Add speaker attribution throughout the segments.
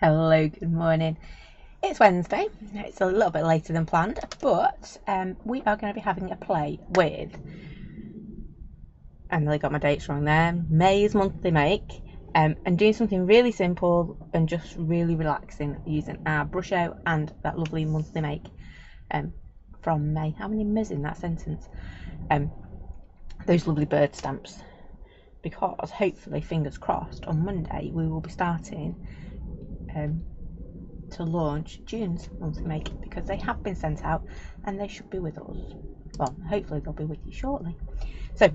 Speaker 1: Hello, good morning. It's Wednesday. It's a little bit later than planned, but we are going to be having a play with, I nearly got my dates wrong there, May's monthly make, and doing something really simple and just really relaxing using our brush out and that lovely monthly make from May. How many Ms in that sentence? Those lovely bird stamps, because hopefully, fingers crossed, on Monday we will be starting to launch June's monthly make, because they have been sent out and they should be with us. Well, hopefully they'll be with you shortly. So,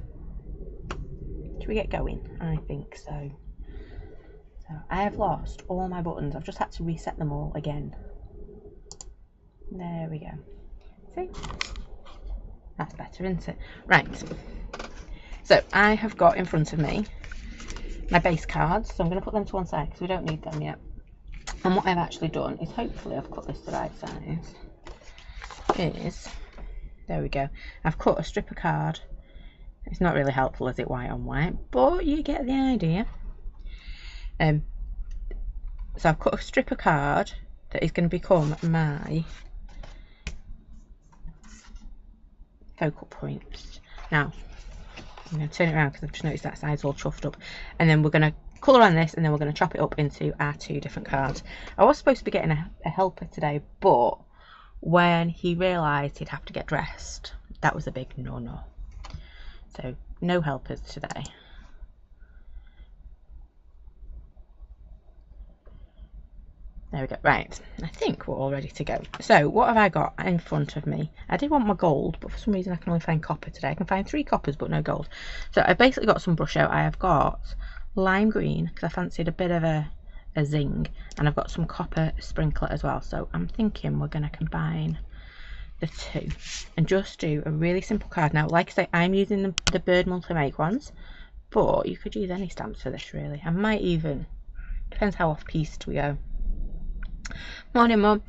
Speaker 1: should we get going? I think so. So I have lost all my buttons. I've just had to reset them all again. There we go. See? That's better, isn't it? Right. So I have got in front of me my base cards. So I'm going to put them to one side because we don't need them yet. And what I've actually done is, hopefully I've cut this the right size, there we go, I've cut a strip of card. It's not really helpful, is it, white on white, but you get the idea. So I've cut a strip of card that is going to become my focal points. Now, I'm going to turn it around because I've just noticed that side's all chuffed up, and then we're going to colour on this, and then we're going to chop it up into our two different cards. I was supposed to be getting a helper today, but when he realised he'd have to get dressed, that was a big no-no. So no helpers today. There we go. Right, I think we're all ready to go. So what have I got in front of me? I did want my gold, but for some reason I can only find copper today. I can find 3 coppers but no gold. So I've basically got some brush out. I have got lime green because I fancied a bit of a zing, and I've got some copper sprinkler as well. So I'm thinking we're going to combine the two and just do a really simple card. Now, like I say, I'm using the bird monthly make ones, but you could use any stamps for this really. I might even, depends how off piste we go. Morning, Mum.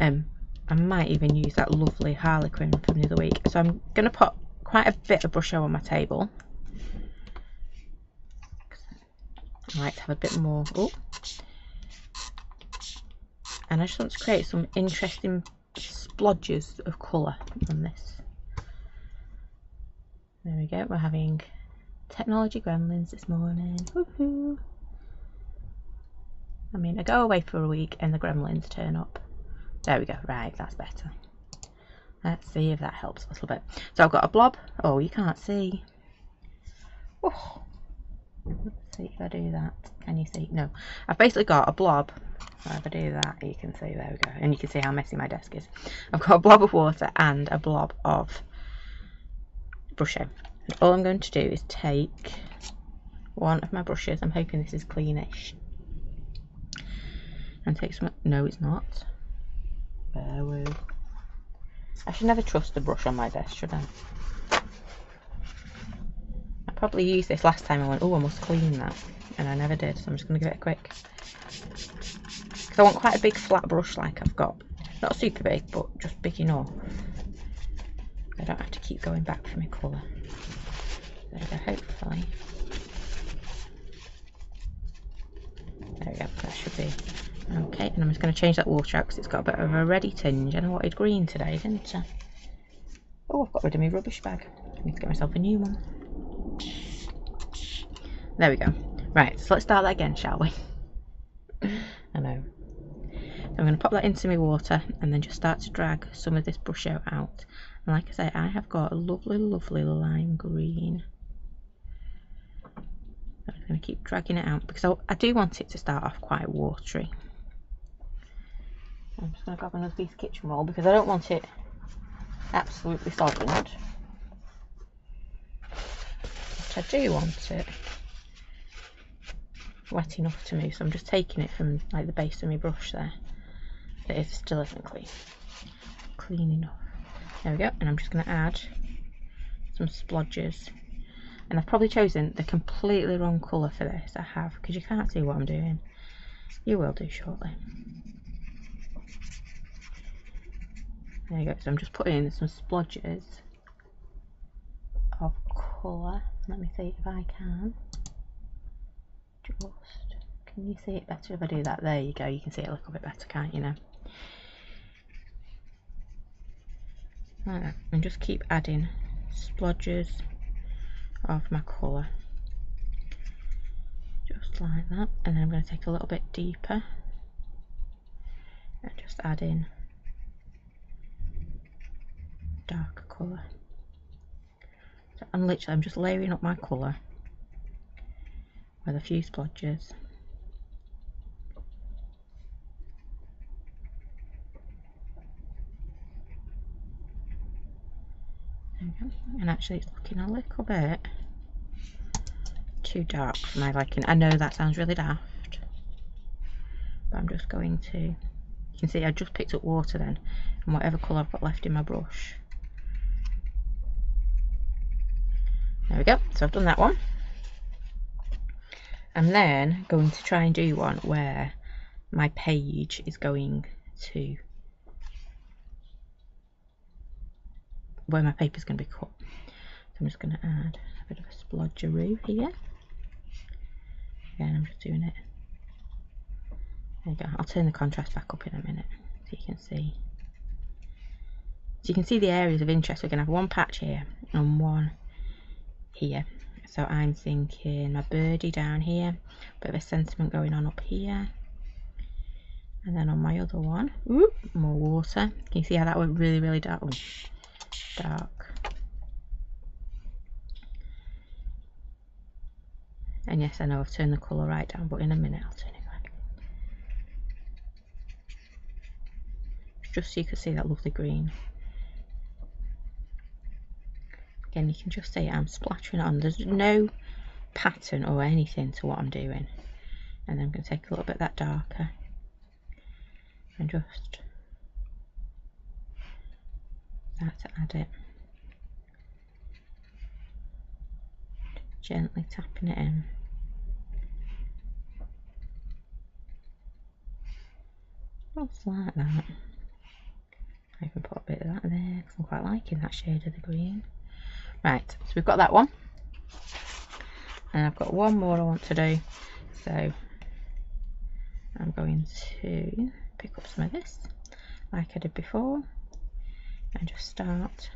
Speaker 1: I might even use that lovely harlequin from the other week. So I'm going to put quite a bit of brush show on my table. I like to have a bit more. Oh. And I just want to create some interesting splodges of colour on this. There we go. We're having technology gremlins this morning. Woohoo! I mean, I go away for a week and the gremlins turn up. There we go. Right, that's better. Let's see if that helps a little bit. So I've got a blob. Oh, you can't see. Oh. Let's see if I do that. Can you see? No. I've basically got a blob. So if I do that, you can see. There we go. And you can see how messy my desk is. I've got a blob of water and a blob of brush out. And all I'm going to do is take one of my brushes. I'm hoping this is cleanish. And take some. No, it's not. Bear with. I should never trust the brush on my desk, should I? I probably used this last time. I went, oh, I must clean that, and I never did. So I'm just going to give it a quick. Because I want quite a big flat brush, like I've got. Not super big, but just big enough. I don't have to keep going back for my colour. There we go. Hopefully. There we go. That should be. Okay, and I'm just going to change that water out because it's got a bit of a reddy tinge, and I wanted green today, didn't I? Oh, I've got rid of my rubbish bag. I need to get myself a new one. There we go. Right, so let's start that again, shall we? I know. So I'm going to pop that into my water and then just start to drag some of this brush out. And like I say, I have got a lovely, lovely lime green. I'm just going to keep dragging it out because I do want it to start off quite watery. I'm just going to grab another piece of kitchen roll because I don't want it absolutely soddened. But I do want it wet enough to move, so I'm just taking it from like the base of my brush there. It still isn't clean enough. There we go, and I'm just going to add some splodges. And I've probably chosen the completely wrong colour for this. I have, because you can't see what I'm doing. You will do shortly. There you go, so I'm just putting in some splodges of colour. Let me see if I can. Just Can you see it better if I do that? There you go, you can see it a little bit better, can't you now? Like that. And just keep adding splodges of my colour. Just like that. And then I'm going to take a little bit deeper and just add in darker colour. So I'm just layering up my colour with a few splodges. There we go. And actually it's looking a little bit too dark for my liking. I know that sounds really daft, but I'm just going to, you can see I just picked up water then, and whatever colour I've got left in my brush. There we go, so I've done that one. I'm then going to try and do one where my page is going to, where my paper's going to be cut. So I'm just going to add a bit of a splodgeroo here. Again, I'm just doing it. There you go. I'll turn the contrast back up in a minute so you can see. So you can see the areas of interest. We're going to have one patch here and one here. So I'm thinking my birdie down here, bit of a sentiment going on up here, and then on my other one, ooh, more water. Can you see how that went really, really dark? Ooh, dark. And yes, I know I've turned the colour right down, but in a minute I'll turn it back. Just so you can see that lovely green. Again, you can just see I'm splattering it on. There's no pattern or anything to what I'm doing. And then I'm going to take a little bit of that darker and just start to add it. Gently tapping it in. Just like that. I can put a bit of that there because I'm quite liking that shade of the green. Right, so we've got that one, and I've got one more I want to do, so I'm going to pick up some of this like I did before and just start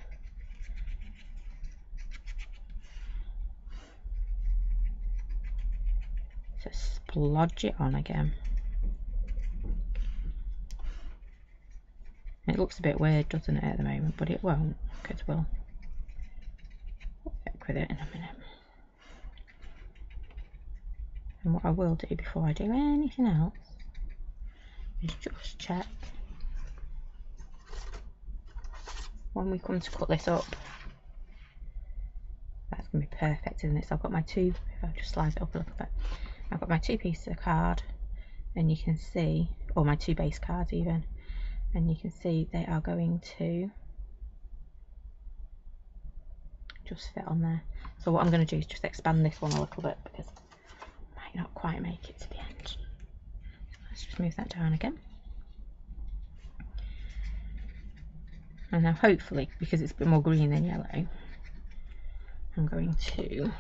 Speaker 1: to splodge it on again. It looks a bit weird, doesn't it, at the moment, but it won't, because we'll work with it in a minute. And what I will do before I do anything else is just check when we come to cut this up. That's going to be perfect, isn't it? So I've got my two, if I just slice it up a little bit, I've got my two pieces of card, and you can see, or my two base cards even, and you can see they are going to just fit on there. So what I'm going to do is just expand this one a little bit because I might not quite make it to the end. So let's just move that down again. And now hopefully, because it's a bit more green than yellow, I'm going to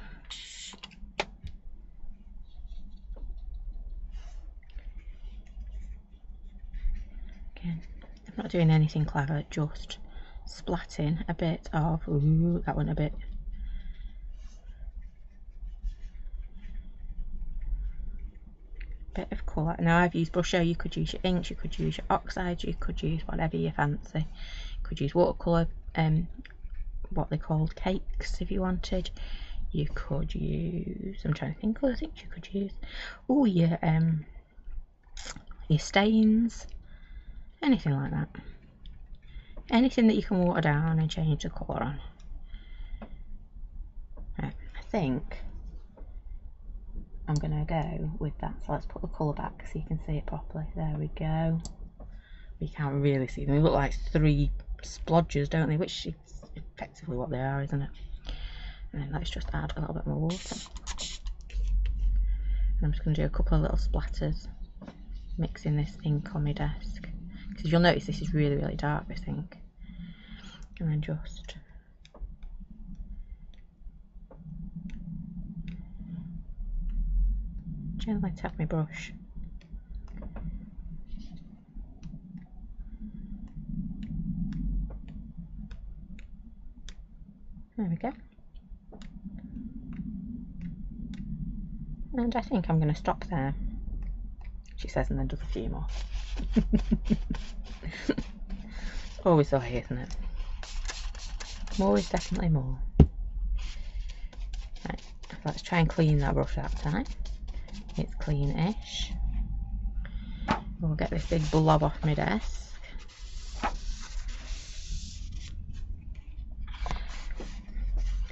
Speaker 1: again, I'm not doing anything clever, just splatting a bit of, ooh, that went a bit, of colour. Now I've used brusher, you could use your inks, you could use your oxides, you could use whatever you fancy. You could use watercolour, what they called cakes if you wanted. You could use, I'm trying to think of other things you could use. Oh, your stains, anything like that. Anything that you can water down and change the colour on. Right, I think I'm going to go with that. So let's put the colour back so you can see it properly. There we go. You can't really see them. They look like three splodges, don't they? Which is effectively what they are, isn't it? And then let's just add a little bit more water. And I'm just going to do a couple of little splatters, mixing this ink on my desk. Because you'll notice this is really, really dark, this ink. And then just don't like to have my brush. There we go. And I think I'm going to stop there, she says, and then does a few more. Always the way, isn't it? More is definitely more. Right, let's try and clean that brush that time. It's clean-ish. We'll get this big blob off my desk.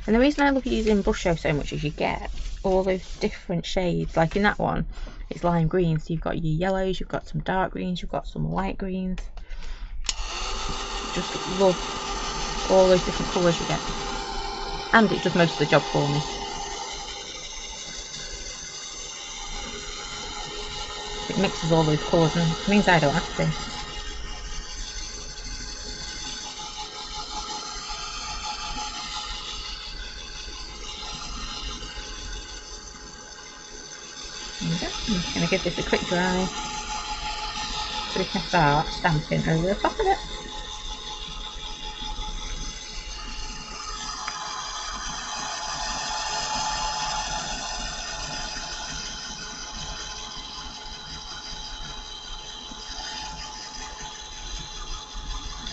Speaker 1: And the reason I love using brush show so much is you get all those different shades. Like in that one, it's lime green, so you've got your yellows, you've got some dark greens, you've got some light greens. Just love all those different colours you get. And it does most of the job for me. It mixes all those colours and it means I don't have to. I'm just going to give this a quick dry so we can start stamping over the top of it.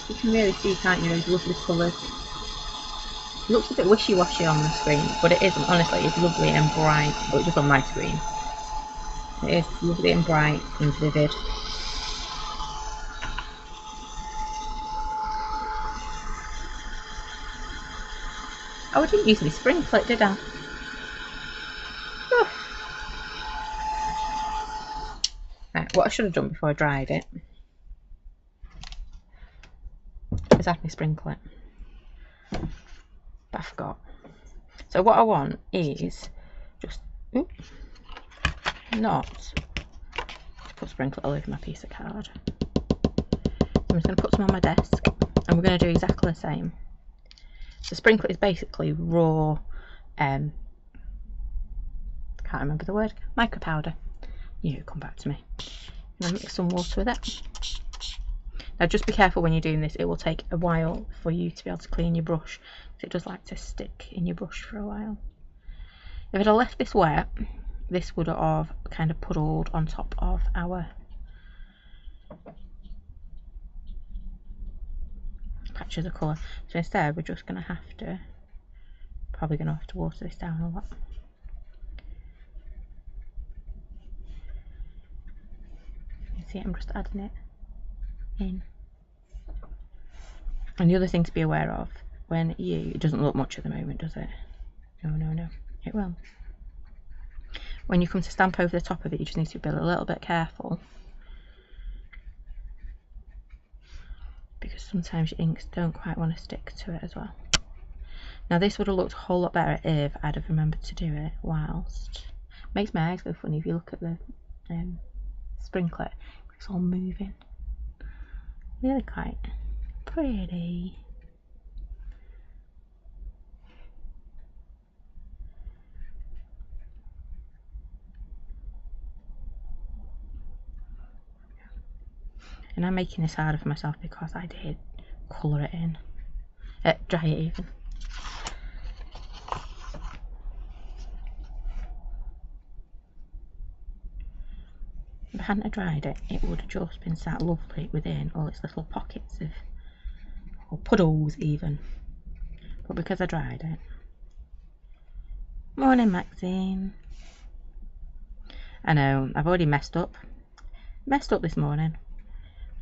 Speaker 1: You can really see, can't you, those lovely colours. It looks a bit wishy-washy on the screen, but it isn't. Honestly, it's lovely and bright. Oh, it's just on my screen. It is lovely and bright and vivid. Oh, I didn't use my sprinkler, did I? Oh. Right, what I should have done before I dried it is add my sprinkler. But I forgot. So what I want is just not to put sprinkler all over my piece of card. I'm just going to put some on my desk and we're going to do exactly the same. The sprinkler is basically raw, can't remember the word, micro powder. You come back to me. And mix some water with it. Now just be careful when you're doing this, it will take a while for you to be able to clean your brush, because it does like to stick in your brush for a while. If I'd have left this wet, this would have kind of puddled on top of our patches of colour. So instead we're just going to have to, probably going to have to water this down a lot. You see, I'm just adding it in. And the other thing to be aware of, when it doesn't look much at the moment, does it? No, it will. When you come to stamp over the top of it, you just need to be a little bit careful, because sometimes your inks don't quite want to stick to it as well. Now this would have looked a whole lot better if I'd have remembered to do it whilst. Makes my eyes go funny if you look at the sprinkler. It's all moving. Really quite pretty. And I'm making this harder for myself because I did colour it in, dry it even. If I hadn't dried it, it would have just been sat lovely within all its little pockets of, or puddles even. But because I dried it. Morning, Maxine. I know, I've already messed up this morning.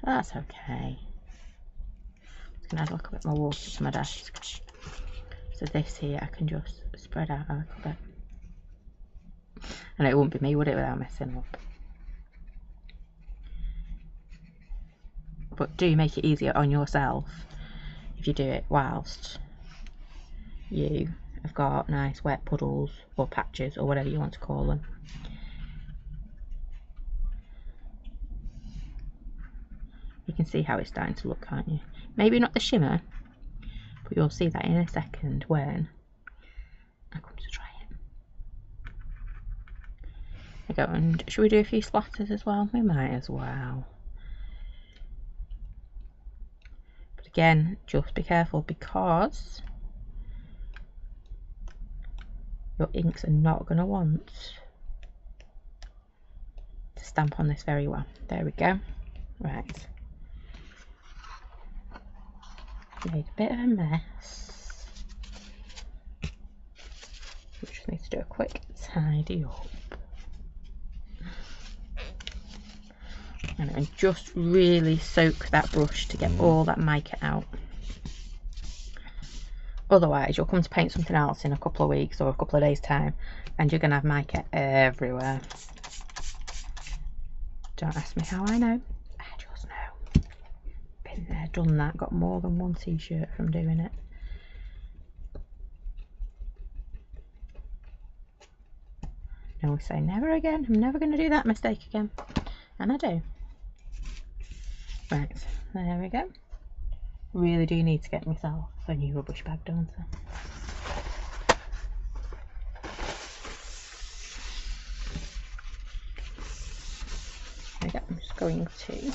Speaker 1: That's okay. I'm just going to add a little bit more water to my desk. So this here I can just spread out a little bit. And it wouldn't be me, would it, without messing up. But do make it easier on yourself if you do it whilst you have got nice wet puddles or patches or whatever you want to call them. You can see how it's starting to look, can't you? Maybe not the shimmer, but you'll see that in a second when I come to try it. There we go. And should we do a few splatters as well? We might as well. But again, just be careful because your inks are not going to want to stamp on this very well. There we go. Right. Made a bit of a mess. We just need to do a quick tidy up. And just really soak that brush to get all that mica out. Otherwise you'll come to paint something else in a couple of weeks or a couple of days time and you're going to have mica everywhere. Don't ask me how I know, I just know. Been there, done that, got more than one t-shirt from doing it. I always say never again, I'm never going to do that mistake again, and I do. Right, there we go. Really do need to get myself a new rubbish bag, don't I? There we go, I'm just going to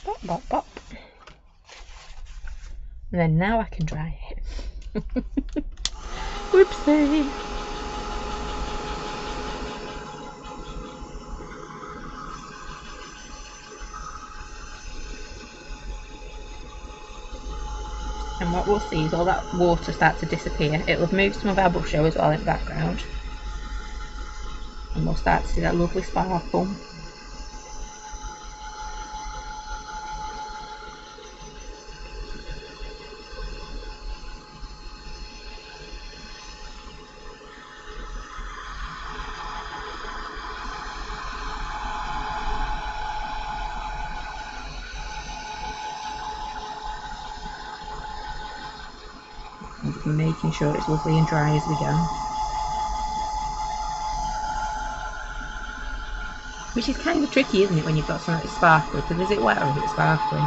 Speaker 1: bop, bop, bop. And then now I can dry it. Whoopsie! And what we'll see is all that water start to disappear. It'll have moved some of our brush as well in the background. And we'll start to see that lovely sparkle. Making sure it's lovely and dry as we go. Which is kind of tricky, isn't it, when you've got something that's sparkly, because is it wet or is it sparkly?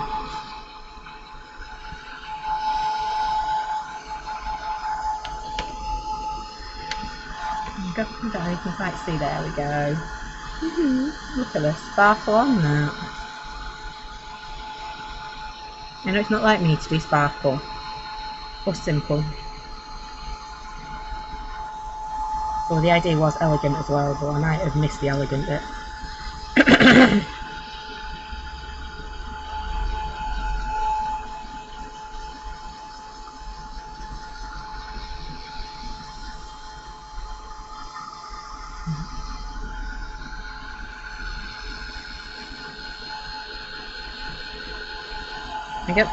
Speaker 1: You can quite see, there we go. Look at the sparkle on that. I know it's not like me to do sparkle or simple. Well, the idea was elegant as well, but I might have missed the elegant bit.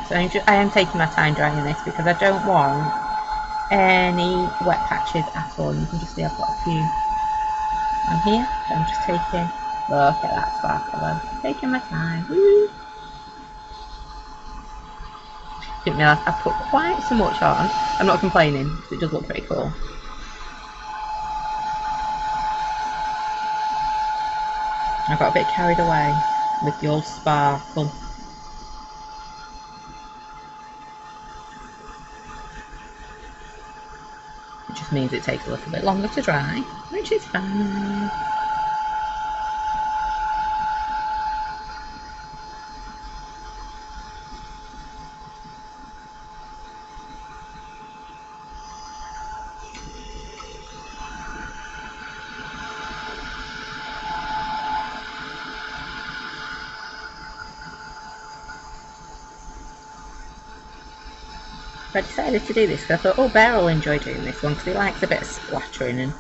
Speaker 1: So I am taking my time drying this because I don't want any wet patches at all. You can just see I've got a few on here, so I'm just taking, look at that sparkle though, taking my time. Woo. Didn't realise I put quite so much on. I'm not complaining because it does look pretty cool. I got a bit carried away with the old sparkle. Means it takes a little bit longer to dry, which is fine. I decided to do this because I thought, oh, Bear will enjoy doing this one because he likes a bit of splattering and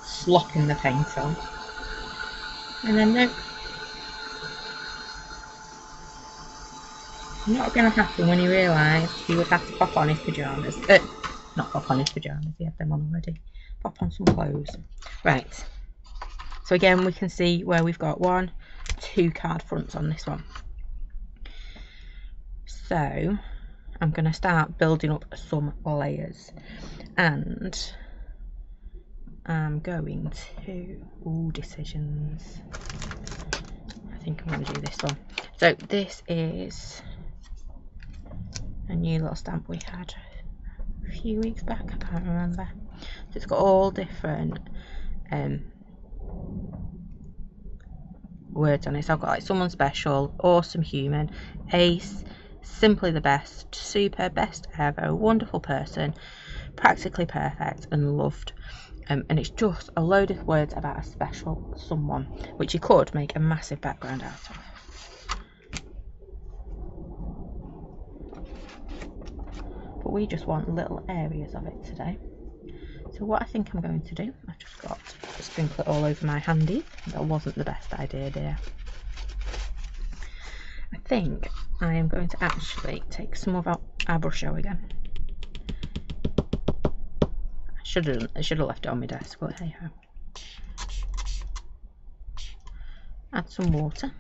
Speaker 1: slopping the paint on. And then no, not going to happen when he realised he would have to pop on his pyjamas. Not pop on his pyjamas, he had them on already. Pop on some clothes. Right. So again, we can see where we've got 1, 2 card fronts on this one. So I'm going to start building up some layers, and I'm going to, decisions, I think I'm going to do this one. So this is a new little stamp we had a few weeks back, I can't remember. So it's got all different words on it. So I've got like someone special, awesome human, ace, simply the best, super, best ever, wonderful person, practically perfect and loved. And it's just a load of words about a special someone, which you could make a massive background out of. But we just want little areas of it today. So what I think I'm going to do, I've just got to sprinkle it all over my handy. That wasn't the best idea, dear. I think I am going to actually take some of our brush show again. I should have left it on my desk, but hey ho. Add some water,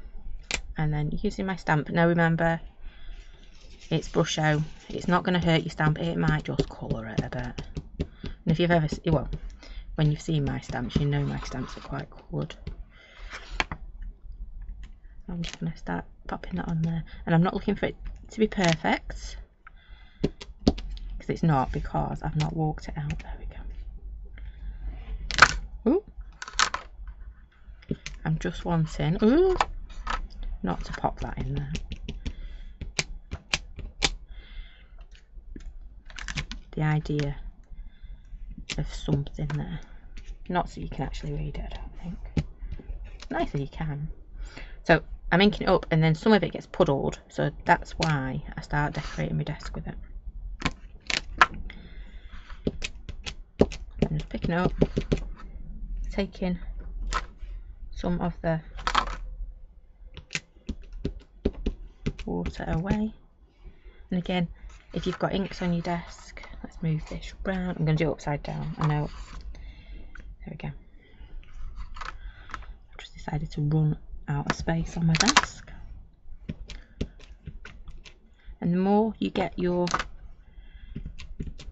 Speaker 1: and then using my stamp. Now remember, it's brush show. It's not going to hurt your stamp. It might just colour it a bit. And if you've ever, well, when you've seen my stamps, you know my stamps are quite coloured. I'm just going to start popping that on there, and I'm not looking for it to be perfect, because it's not, because I've not walked it out. There we go. Ooh. I'm just wanting, ooh, not to pop that in there. The idea of something there, not so you can actually read it, I don't think. Nice if you can. So I'm inking it up, and then some of it gets puddled, so that's why I start decorating my desk with it. I'm just picking it up, taking some of the water away, and again, if you've got inks on your desk, let's move this round. I'm going to do it upside down. I know. There we go. I've just decided to run out of space on my desk. And the more you get your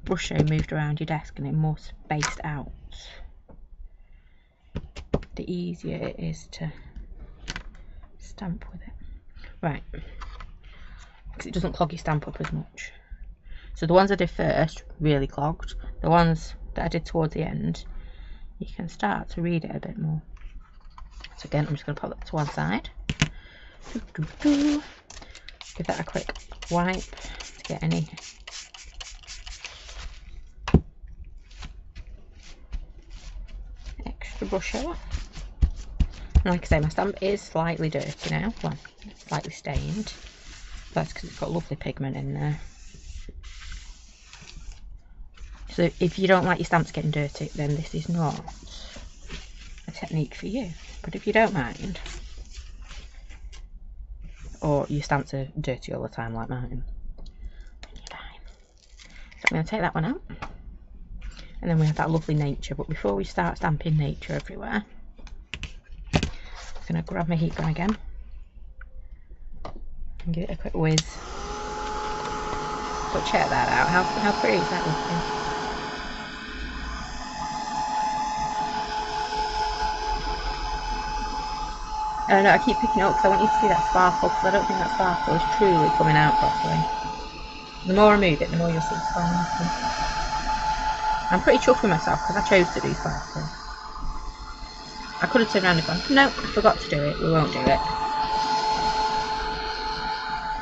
Speaker 1: brush show moved around your desk and it more spaced out, the easier it is to stamp with it. Right. Because it doesn't clog your stamp up as much. So the ones I did first really clogged. The ones that I did towards the end, you can start to read it a bit more. So again, I'm just going to pop that to one side. Give that a quick wipe to get any extra brush off. And like I say, my stamp is slightly dirty now, well, slightly stained. That's because it's got lovely pigment in there. So if you don't like your stamps getting dirty, then this is not a technique for you. But if you don't mind, or your stamps are dirty all the time like mine, then you're fine. So I'm going to take that one out. And then we have that lovely nature. But before we start stamping nature everywhere, I'm going to grab my heat gun again and give it a quick whiz. But check that out. How pretty is that looking? I know, I keep picking it up because I want you to see that sparkle, because I don't think that sparkle is truly coming out properly. The more I move it, the more you'll see the sparkle. I'm pretty chuffed with myself because I chose to do sparkle. I could have turned around and gone, no, I forgot to do it, we won't do it.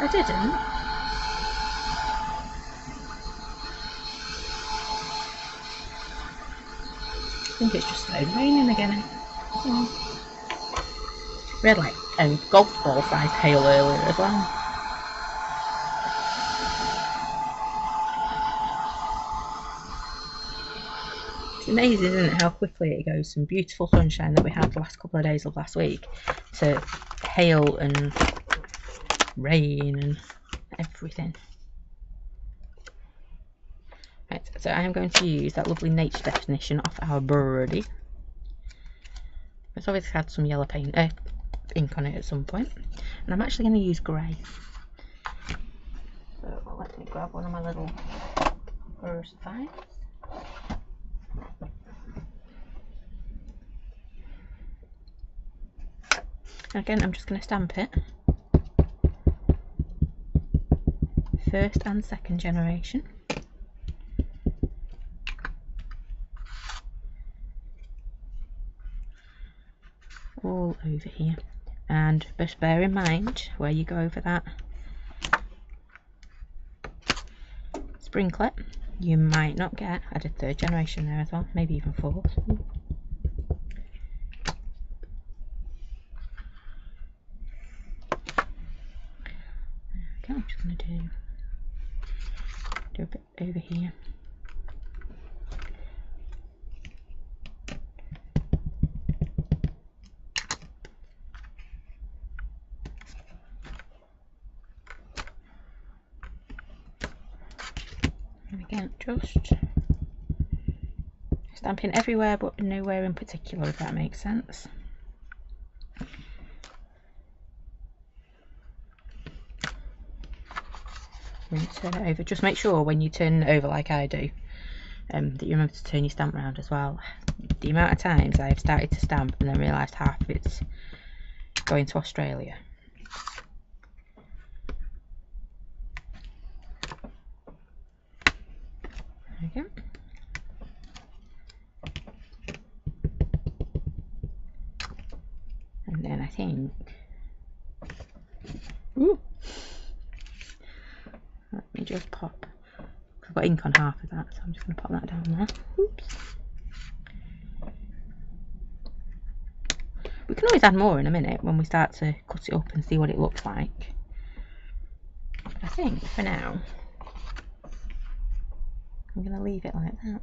Speaker 1: I didn't. I think it's just started raining again. Oh. We had like a golf ball size hail earlier as well. It's amazing, isn't it, how quickly it goes from beautiful sunshine that we had the last couple of days of last week to hail and rain and everything. Right, so I am going to use that lovely nature definition off our birdie. It's obviously had some yellow paint, ink on it at some point, and I'm actually going to use grey. So let me grab one of my little burst files. Again, I'm just going to stamp it. First and second generation. All over here. And just bear in mind where you go over that sprinklet, you might not get, I did 3rd generation there as well, maybe even 4th. Okay, I'm just going to do a bit over here. And again, just stamping everywhere but nowhere in particular, if that makes sense. And turn it over. Just make sure when you turn it over like I do, that you remember to turn your stamp round as well. The amount of times I've started to stamp and then realised half of it's going to Australia. There we go. And then I think, ooh, let me just pop, I've got ink on half of that, so I'm just going to pop that down there. Oops. We can always add more in a minute when we start to cut it up and see what it looks like. I think for now I'm going to leave it like that.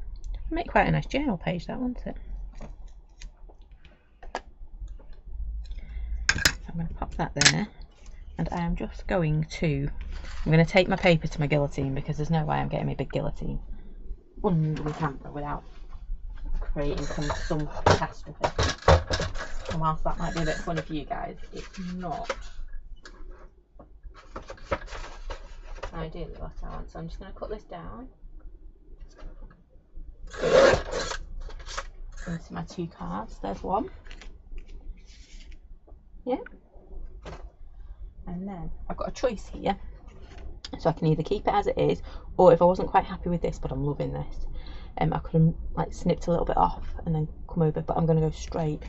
Speaker 1: Make quite a nice journal page, that, won't it? I'm going to pop that there, and I am just going to, I'm going to take my paper to my guillotine, because there's no way I'm getting my big guillotine under the camera without creating some catastrophe. And whilst that might be a bit funny for you guys, it's not ideally what I want. So I'm just going to cut this down into my 2 cards. There's one. Yeah. And then I've got a choice here. So I can either keep it as it is, or if I wasn't quite happy with this, but I'm loving this, I could have like snipped a little bit off and then come over, but I'm going to go straight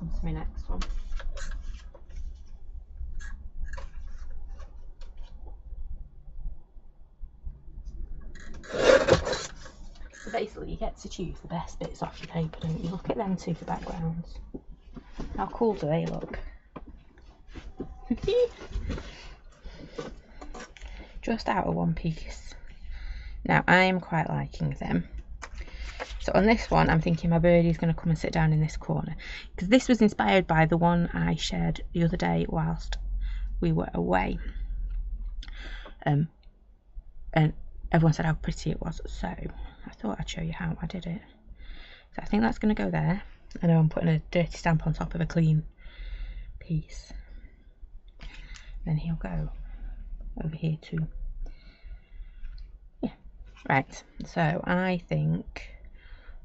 Speaker 1: onto my next one. So basically you get to choose the best bits off your paper, don't you? Look at them 2 for backgrounds. How cool do they look? Just out of one piece. Now I'm quite liking them. So on this one I'm thinking my birdie's going to come and sit down in this corner, because this was inspired by the one I shared the other day whilst we were away, and everyone said how pretty it was, so I thought I'd show you how I did it. So I think that's going to go there. I know I'm putting a dirty stamp on top of a clean piece. Then he'll go over here too. Yeah, right. So I think,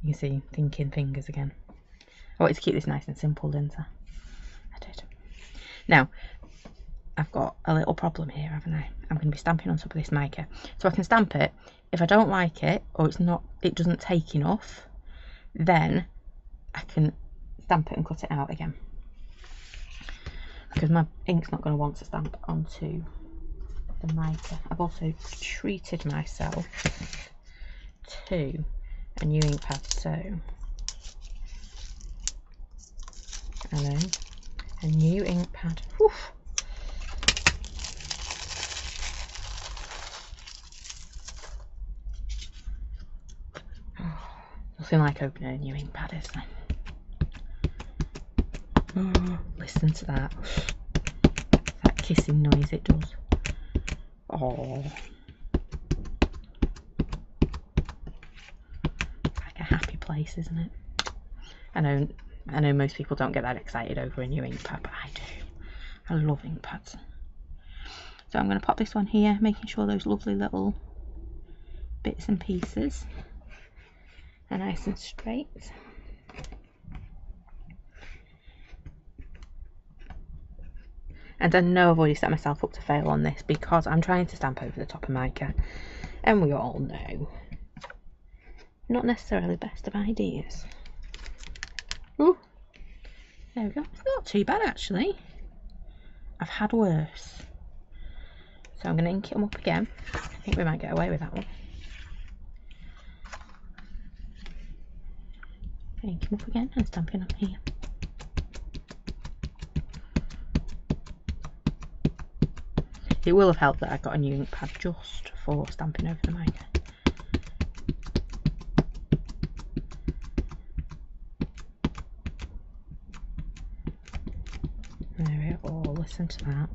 Speaker 1: you can see, thinking fingers again. I wanted to keep this nice and simple, didn't I? I did. Now, I've got a little problem here, haven't I? I'm going to be stamping on top of this mica. So I can stamp it. If I don't like it, or it doesn't take enough, then I can stamp it and cut it out again. Because my ink's not going to want to stamp onto the mica. I've also treated myself to a new ink pad, so and then a new ink pad. Whew. Oh, nothing like opening a new ink pad, is there? Oh, listen to that. That kissing noise it does. Oh, like a happy place, isn't it? I know most people don't get that excited over a new ink pad, but I do. I love ink pads. So I'm going to pop this one here, making sure those lovely little bits and pieces are nice and straight. And I know I've already set myself up to fail on this because I'm trying to stamp over the top of mica, and we all know, not necessarily the best of ideas. Ooh. There we go. It's not too bad actually. I've had worse. So I'm going to ink them up again. I think we might get away with that one. Ink them up again and stamping on here. It will have helped that I got a new ink pad just for stamping over the mica. There we go. Oh, listen to that.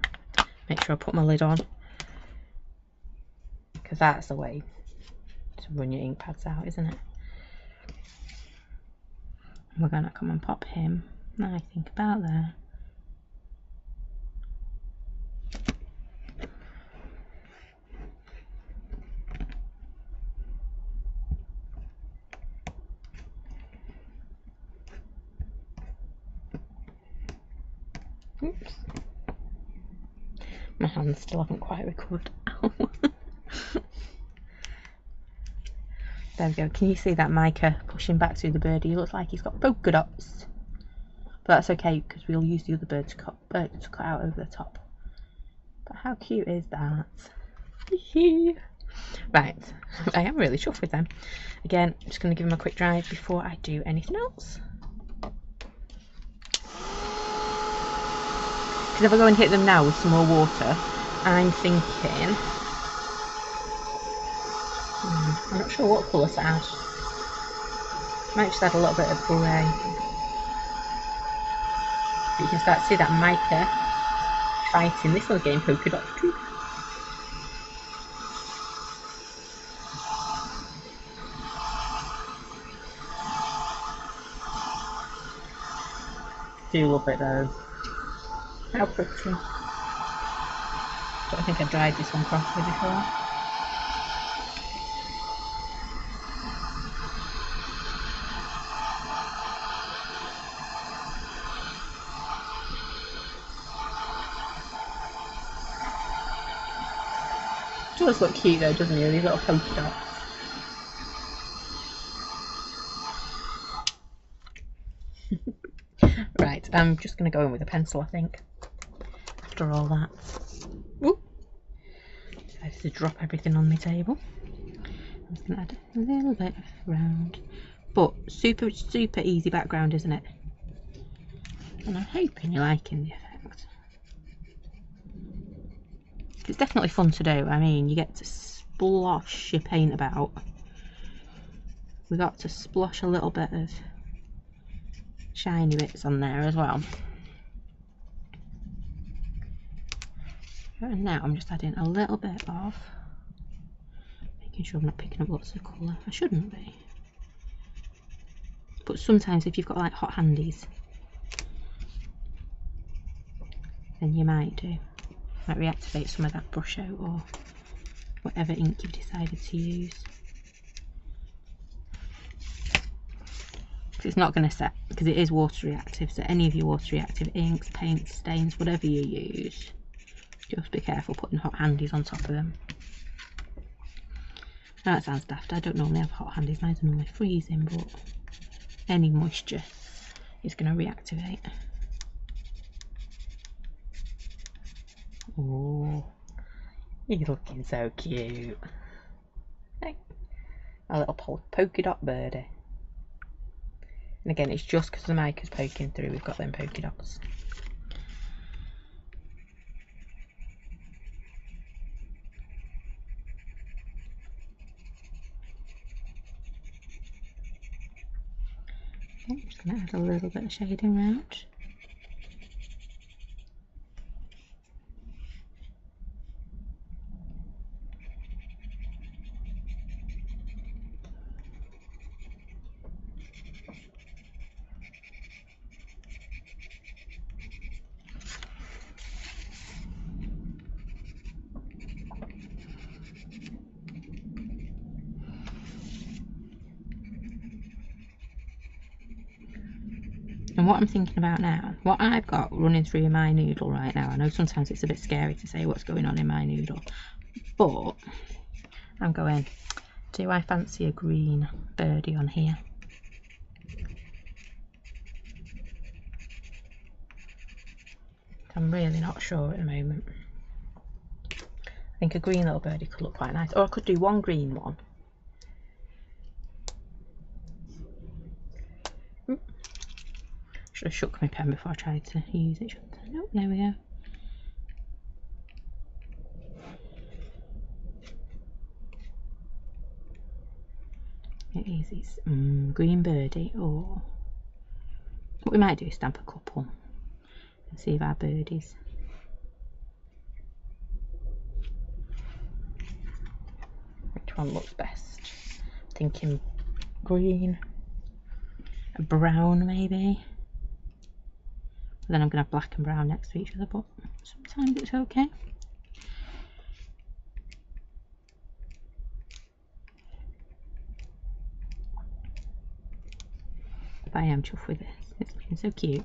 Speaker 1: Make sure I put my lid on, because that's the way to run your ink pads out, isn't it? And we're going to come and pop him, I think, about there. Oops. My hands still haven't quite recovered. There we go. Can you see that mica pushing back through the birdie? He looks like he's got polka dots. But that's okay, because we'll use the other bird to cut out over the top. But how cute is that? Right, I am really chuffed with them. Again, I'm just going to give them a quick dry before I do anything else. Because if I go and hit them now with some more water, I'm thinking... I'm not sure what colour to add. Might just add a little bit of grey. You can start to see that mica fighting. This one's getting polka dots too. Do love it though. How pretty. Don't think I dried this one properly before. It does look cute though, doesn't it? These little polka dots. Right, I'm just going to go in with a pencil, I think. After all that. Ooh. Decided to drop everything on my table. I'm just going to add a little bit of round. But super easy background, isn't it? And I'm hoping you're liking the effect. It's definitely fun to do. I mean, you get to splosh your paint about. We got to splosh a little bit of shiny bits on there as well. And now I'm just adding a little bit of, making sure I'm not picking up lots of colour. I shouldn't be. But sometimes if you've got like hot handies, then you might do. Might reactivate some of that brush out or whatever ink you've decided to use. It's not going to set because it is water reactive, so any of your water reactive inks, paints, stains, whatever you use, just be careful putting hot handies on top of them. Now that sounds daft, I don't normally have hot handies, mine are normally freezing, but any moisture is going to reactivate. Oh, he's looking so cute. Hey, a little polka dot birdie. And again, it's just because the mic is poking through, we've got them polka dots. Okay, I'm just going to add a little bit of shading round. And what I'm thinking about now, what I've got running through my noodle right now, I know sometimes it's a bit scary to say what's going on in my noodle, but I'm going, do I fancy a green birdie on here? I'm really not sure at the moment. I think a green little birdie could look quite nice, or I could do one green one. Should have shook my pen before I tried to use it. Nope, there we go. It is this green birdie. Oh, what we might do is stamp a couple and see if our birdies. Which one looks best? Thinking green, a brown maybe. Then I'm going to have black and brown next to each other, but sometimes it's okay. But I am chuffed with this. It's looking so cute.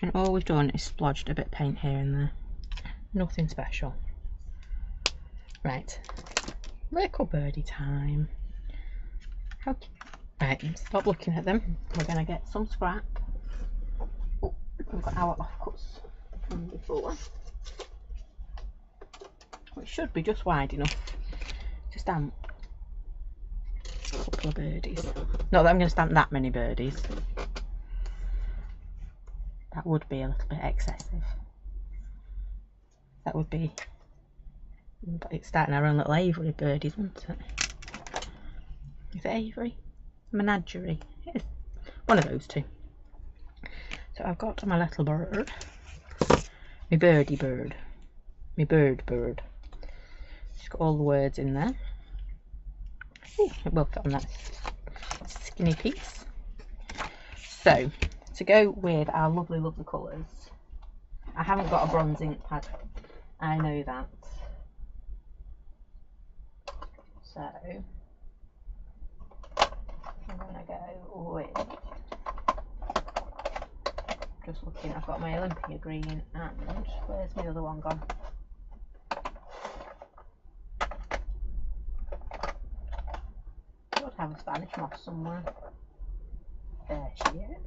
Speaker 1: And all we've done is splodged a bit of paint here and there. Nothing special. Right. Little birdie time. How cute. Right, stop looking at them. We're going to get some scrap. Oh, we've got our offcuts from before. It should be just wide enough to stamp a couple of birdies. Not that I'm going to stamp that many birdies. That would be a little bit excessive. That would be... But it's starting our own little aviary birdies, wouldn't it? Is it aviary? Menagerie. It's one of those two. So I've got my little bird. My birdie bird. My bird. Just got all the words in there. Ooh, it will fit on that skinny piece. So, to go with our lovely, lovely colours, I haven't got a bronze ink pad. I know that. So, I'm going to go with, just looking, I've got my Olympia green and, where's my other one gone? I would have a Spanish moss somewhere. There she is.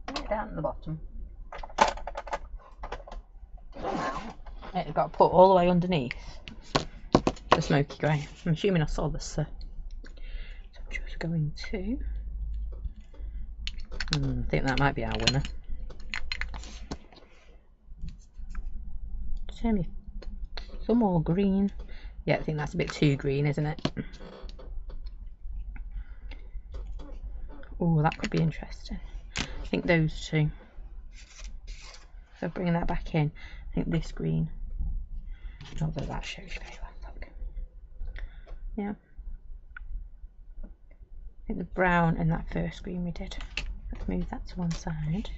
Speaker 1: Right down at the bottom. Somehow, it got put all the way underneath the smoky grey. I'm assuming I saw this, so I'm just going to... I think that might be our winner. Show me some more green. Yeah, I think that's a bit too green, isn't it? Oh, that could be interesting. I think those two. So bringing that back in, I think this green. Not that that shows you very well. Look. Yeah. I think the brown and that first green we did. Let's move that to one side.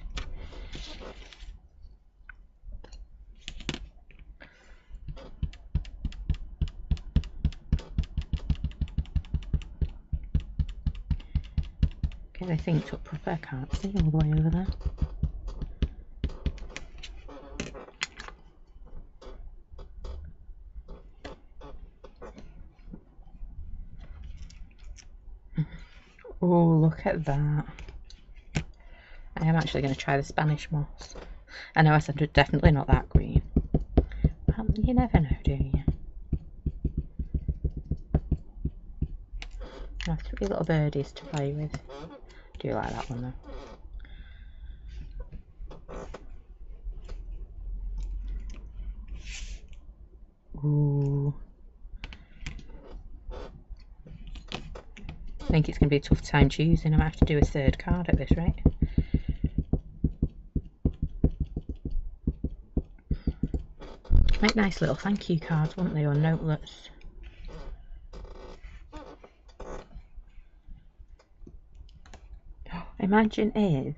Speaker 1: Get the thing tucked proper, I can't see all the way over there. Oh, look at that. I am actually going to try the Spanish moss. I know I said definitely not that green. But you never know, do you? I have 3 little birdies to play with. I do like that one though. Ooh. I think it's going to be a tough time choosing. I might have to do a 3rd card at this rate. Make nice little thank you cards, wouldn't they, or notelets? Imagine if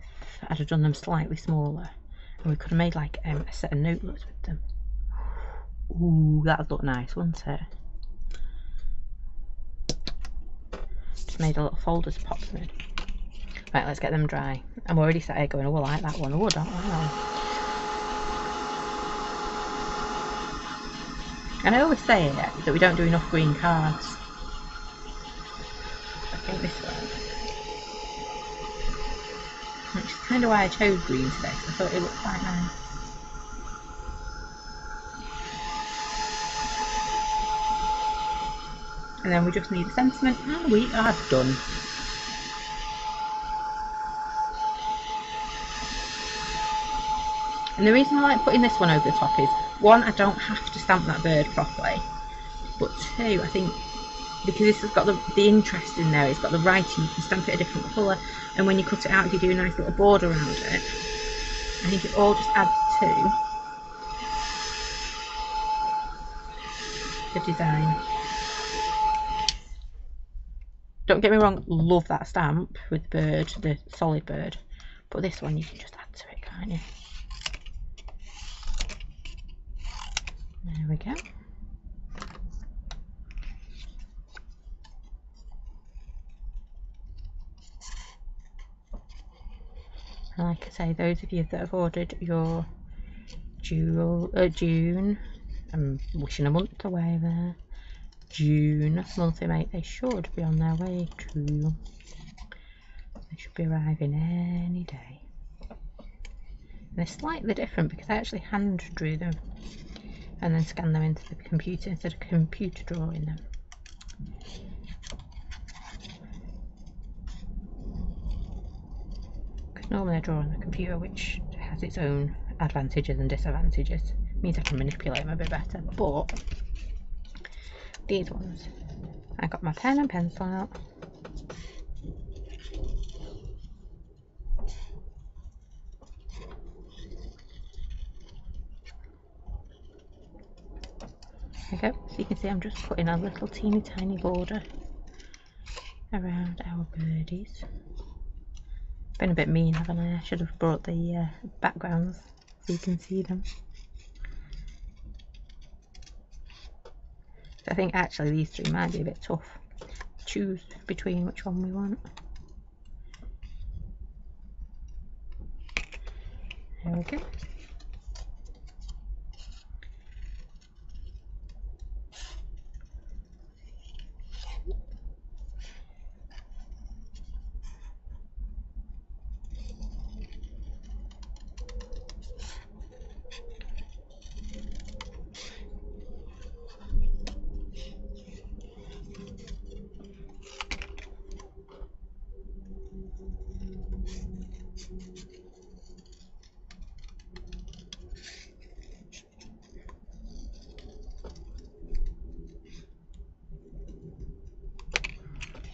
Speaker 1: I'd have done them slightly smaller and we could have made like a set of notelets with them. Ooh, that'd look nice, wouldn't it? Just made a little folder to pop them in. Right, let's get them dry. I'm already sat here going, oh, I like that one. Oh, I don't know. And I always say that we don't do enough green cards. I think this one. kind of why I chose green today, because I thought it looked quite nice. And then we just need a sentiment, and we are done. And the reason I like putting this one over the top is, one, I don't have to stamp that bird properly, but two, I think because this has got the interest in there, it's got the writing, you can stamp it a different colour, and when you cut it out, if you do a nice little border around it, I think it all just adds to the design. Don't get me wrong, love that stamp with bird, the solid bird, but this one you can just add to it, can't you? There we go. And like I say, those of you that have ordered your June, I'm wishing a month away there, June monthly mate, they should be on their way to, they should be arriving any day. And they're slightly different because I actually hand drew them and then scan them into the computer instead of computer drawing them. Because normally I draw on the computer, which has its own advantages and disadvantages. It means I can manipulate them a bit better, but these ones, I got my pen and pencil out. There we go. So you can see I'm just putting a little teeny tiny border around our birdies. Been a bit mean, haven't I? I should have brought the backgrounds so you can see them. So I think actually these three might be a bit tough to choose between which one we want. There we go.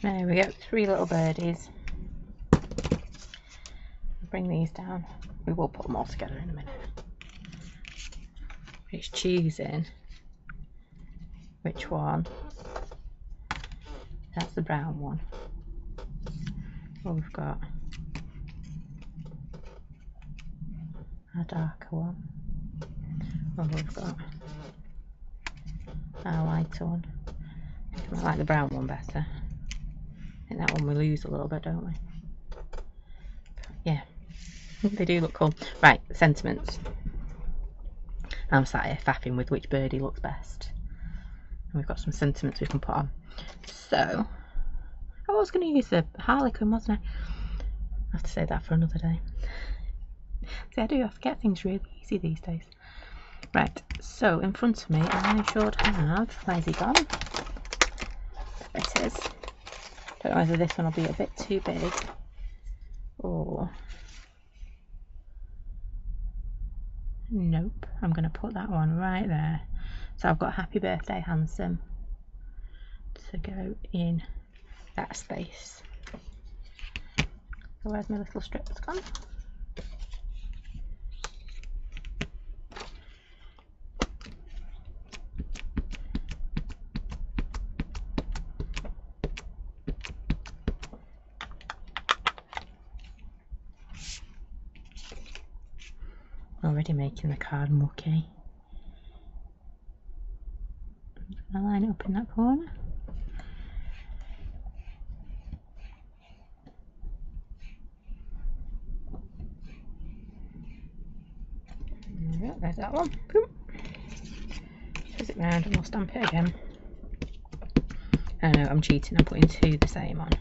Speaker 1: There we go, 3 little birdies. Bring these down. We will put them all together in a minute. It's choosing which one. That's the brown one. Well, we've got a darker one. Well, we've got a lighter one. I like the brown one better. I think that one we lose a little bit, don't we? Yeah, they do look cool. Right, sentiments. I'm sat here faffing with which birdie looks best. And we've got some sentiments we can put on. So, I was going to use the Harlequin, wasn't I? I have to say that for another day. See, I forget things really easy these days. Right, so in front of me I should have, where's he gone? There it is. Don't know whether this one will be a bit too big or... Nope, I'm going to put that one right there. So I've got Happy Birthday Handsome to go in that space. So where's my little strips gone? Already making the card mucky. I'll line it up in that corner. There, there's that one. Boom. Twist it round and we'll stamp it again. I know I'm cheating, I'm putting 2 the same on.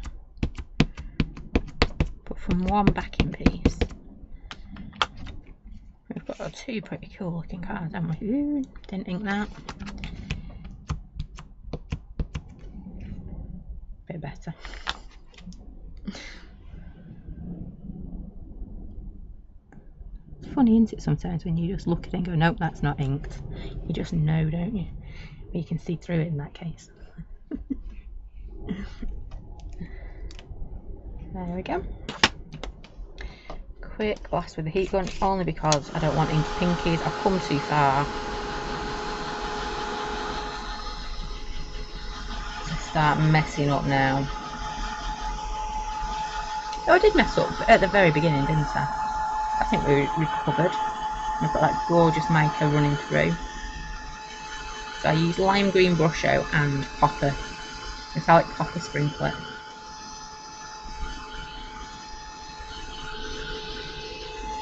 Speaker 1: But from one backing piece got two pretty cool looking cards, haven't we? Ooh, didn't ink that. Bit better. It's funny, isn't it, sometimes when you just look at it and go, nope, that's not inked. You just know, don't you? But you can see through it in that case. There we go. Quick blast with the heat gun, only because I don't want ink pinkies. I've come too far to start messing up now. Oh, I did mess up at the very beginning, didn't I? I think we recovered. I've got that gorgeous mica running through. So I used lime green brusho and copper, metallic copper sprinkler.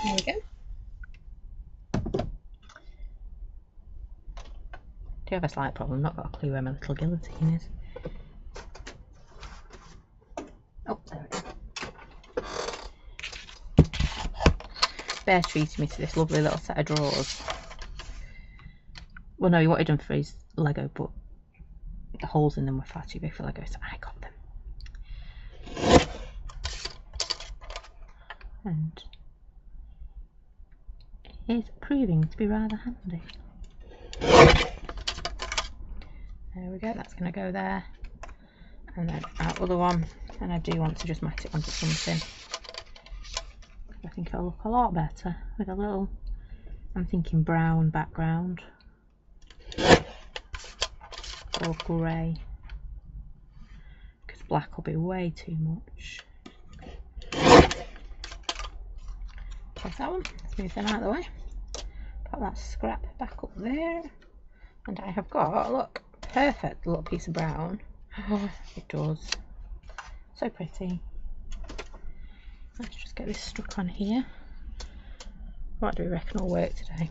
Speaker 1: There we go. Do have a slight problem, not got a clue where my little guillotine is. Oh, there we go. Bear treated me to this lovely little set of drawers. Well, no, he wanted them for his Lego, but the holes in them were far too big for Lego, so I got them. And it is proving to be rather handy. There we go, that's going to go there. And then our other one, and I do want to just mat it onto something. I think it'll look a lot better with a little, I'm thinking brown background or grey, because black will be way too much. Take that one, let's move them out of the way. Put that scrap back up there, and I have got, look, perfect little piece of brown. Oh, it does, so pretty. Let's just get this stuck on here. What do we reckon will work today?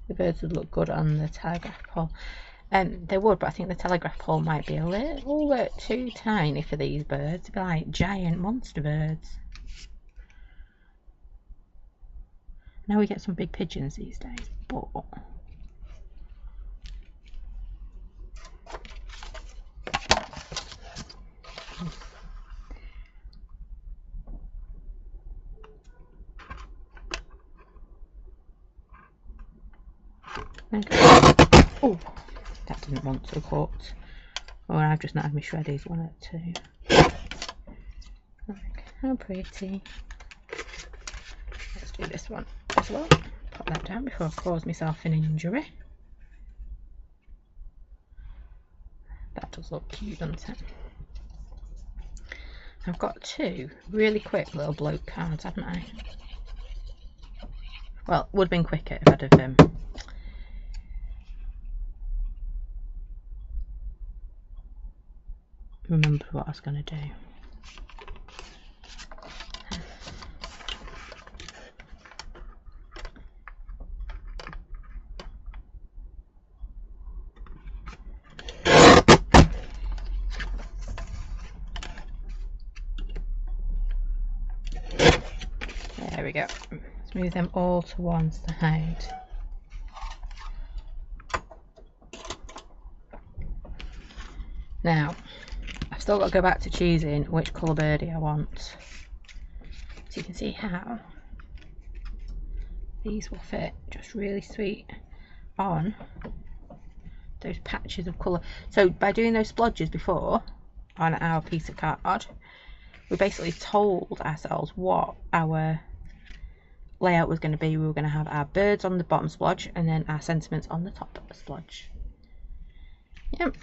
Speaker 1: The birds would look good on the telegraph pole. They would, but I think the telegraph pole might be a little bit too tiny for these birds. They'd be like giant monster birds. Now we get some big pigeons these days, but okay. Oh, that didn't want to cut. Or I've just not had my shreddies one at two. Like, how pretty. Let's do this one as well. Put that down before I cause myself an injury. That does look cute, doesn't it? I've got two really quick little bloke cards, haven't I? Well, would have been quicker if I'd have remembered what I was going to do. There we go. Let's move them all to one side. Now, I've still got to go back to choosing which colour birdie I want. So you can see how these will fit just really sweet on those patches of colour. So by doing those splodges before on our piece of card, we basically told ourselves what our layout was going to be. We were going to have our birds on the bottom splodge and then our sentiments on the top splodge. Yep.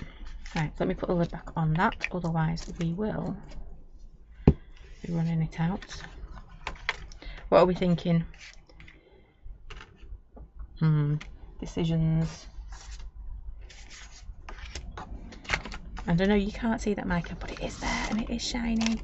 Speaker 1: Right, let me put the lid back on that, otherwise we will be running it out. What are we thinking? Decisions. I don't know, you can't see that mica, but it is there and it is shiny.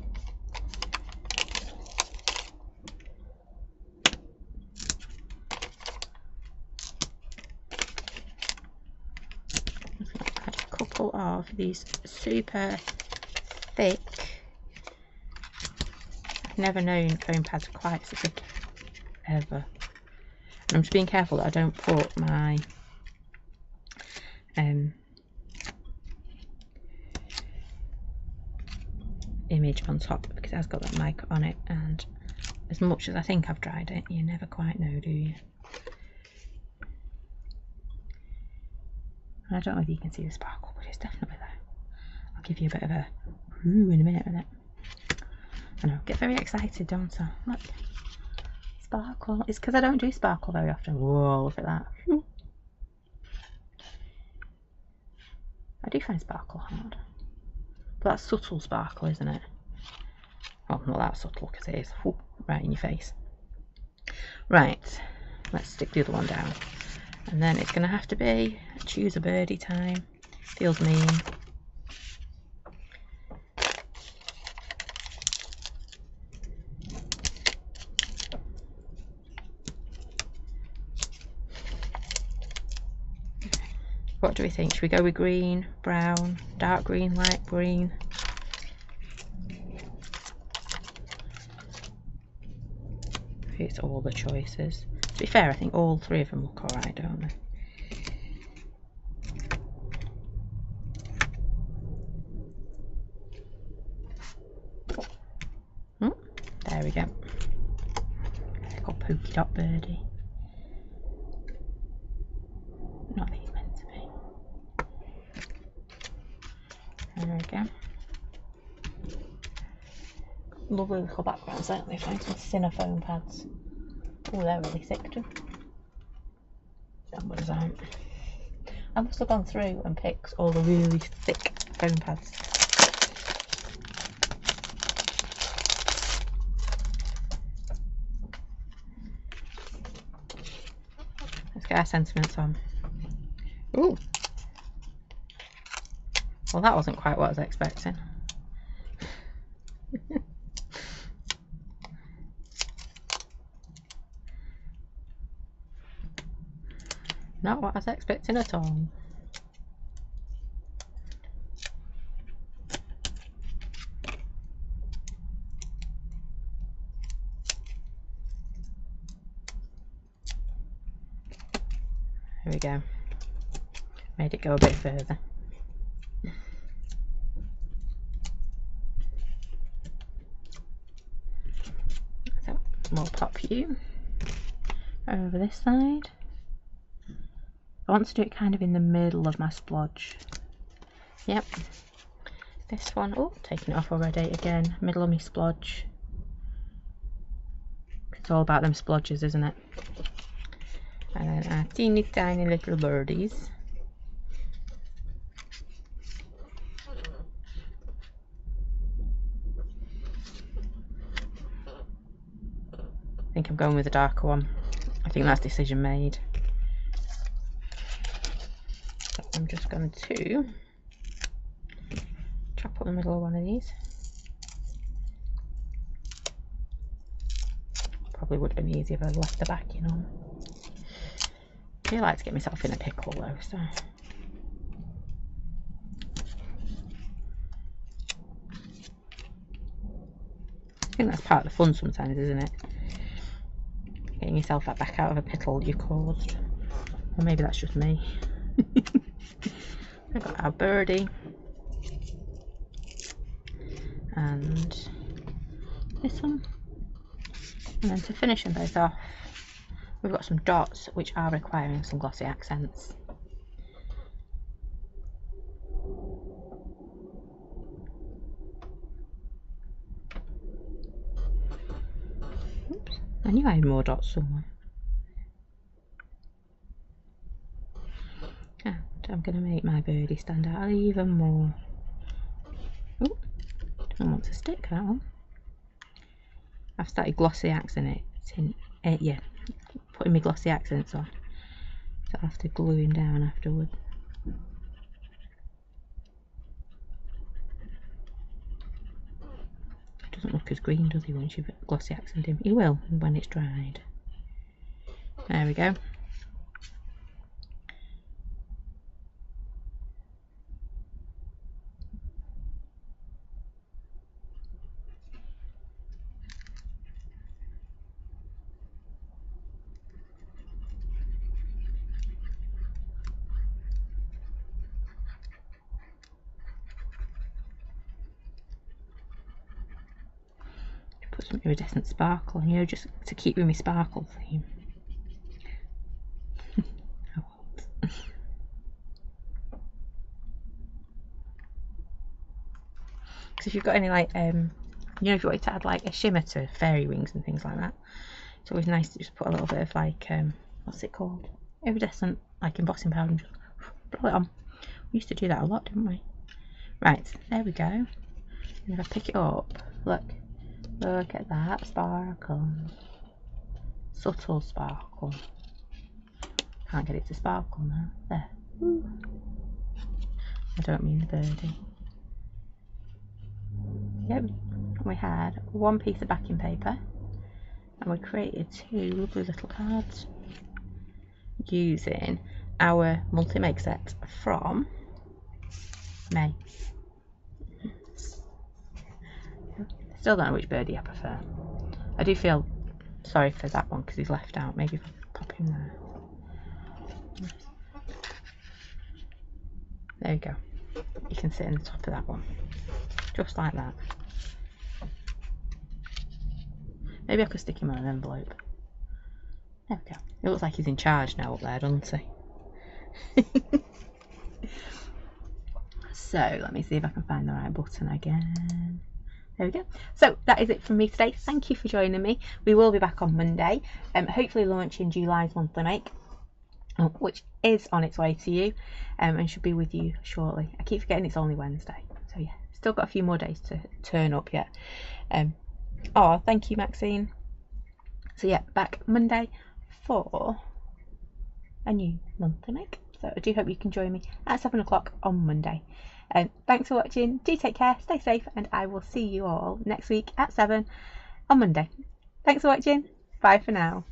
Speaker 1: Of these super thick never known foam pads are quite so thick ever. And I'm just being careful that I don't put my image on top, because it has got that mic on it, and as much as I think I've dried it, you never quite know, do you? And I don't know if you can see the sparkle, but it's definitely there. I'll give you a bit of a woo in a minute with it. I know, get very excited, don't I? Look, sparkle. It's because I don't do sparkle very often. Whoa, look at that. I do find sparkle hard. But that's subtle sparkle, isn't it? Well, not that subtle, because it is right in your face. Right, let's stick the other one down. And then it's going to have to be choose a birdie time. Feels mean. What do we think? Should we go with green, brown, dark green, light green? It's all the choices. To be fair, I think all three of them look alright, don't they? Oh, there we go. Got polka dot birdie. Not these meant to be. There we go. Lovely little backgrounds, aren't they? Find some thinner foam pads. Oh, they're really thick too. Numbers aren't. I must have gone through and picked all the really thick foam pads. Let's get our sentiments on. Ooh. Well, that wasn't quite what I was expecting. Not what I was expecting at all. There we go. Made it go a bit further. So we'll pop you over this side. I want to do it kind of in the middle of my splodge. Yep. This one, oh, taking it off already again. Middle of my splodge. It's all about them splodges, isn't it? And then our teeny tiny little birdies. I think I'm going with the darker one. I think that's decision made. So I'm just going to chop up the middle of one of these. Probably would have been easier if I left the backing on. I feel like to get myself in a pickle though, so. I think that's part of the fun sometimes, isn't it? Getting yourself back out of a pickle you caused. Or maybe that's just me. We've got our birdie. And this one. And then to finish them both off, we've got some dots which are requiring some glossy accents. Oops, I knew I had more dots somewhere. And I'm going to make my birdie stand out even more. Oh, don't want to stick that one. I've started glossy accenting it, yeah, putting my glossy accents on, so I'll have to glue him down afterwards. Doesn't look as green, does he, once you've glossy accented him? He will when it's dried. There we go. iridescent sparkle, you know, just to keep with my sparkle theme. Because if you've got any like you know, if you wanted to add like a shimmer to fairy wings and things like that, it's always nice to just put a little bit of like what's it called, iridescent like embossing powder and just blow it on. We used to do that a lot, didn't we? Right, there we go. And if I pick it up, look at that sparkle, subtle sparkle. Can't get it to sparkle now. There. Ooh. I don't mean the birdie. Yep, we had one piece of backing paper and we created two lovely little cards using our multi-make set from May. Still don't know which birdie I prefer. I do feel sorry for that one because he's left out. Maybe if I pop him there. There you go. You can sit in the top of that one. Just like that. Maybe I could stick him on an envelope. There we go. It looks like he's in charge now up there, doesn't he? So let me see if I can find the right button again. There we go. So that is it from me today. Thank you for joining me. We will be back on Monday, hopefully launching July's monthly make, which is on its way to you, and should be with you shortly. I keep forgetting it's only Wednesday, so yeah, still got a few more days to turn up yet. Oh, thank you, Maxine. So yeah, back Monday for a new monthly make. So I do hope you can join me at 7 o'clock on Monday. Thanks for watching. Do take care, stay safe, and I will see you all next week at 7 on Monday. Thanks for watching. Bye for now.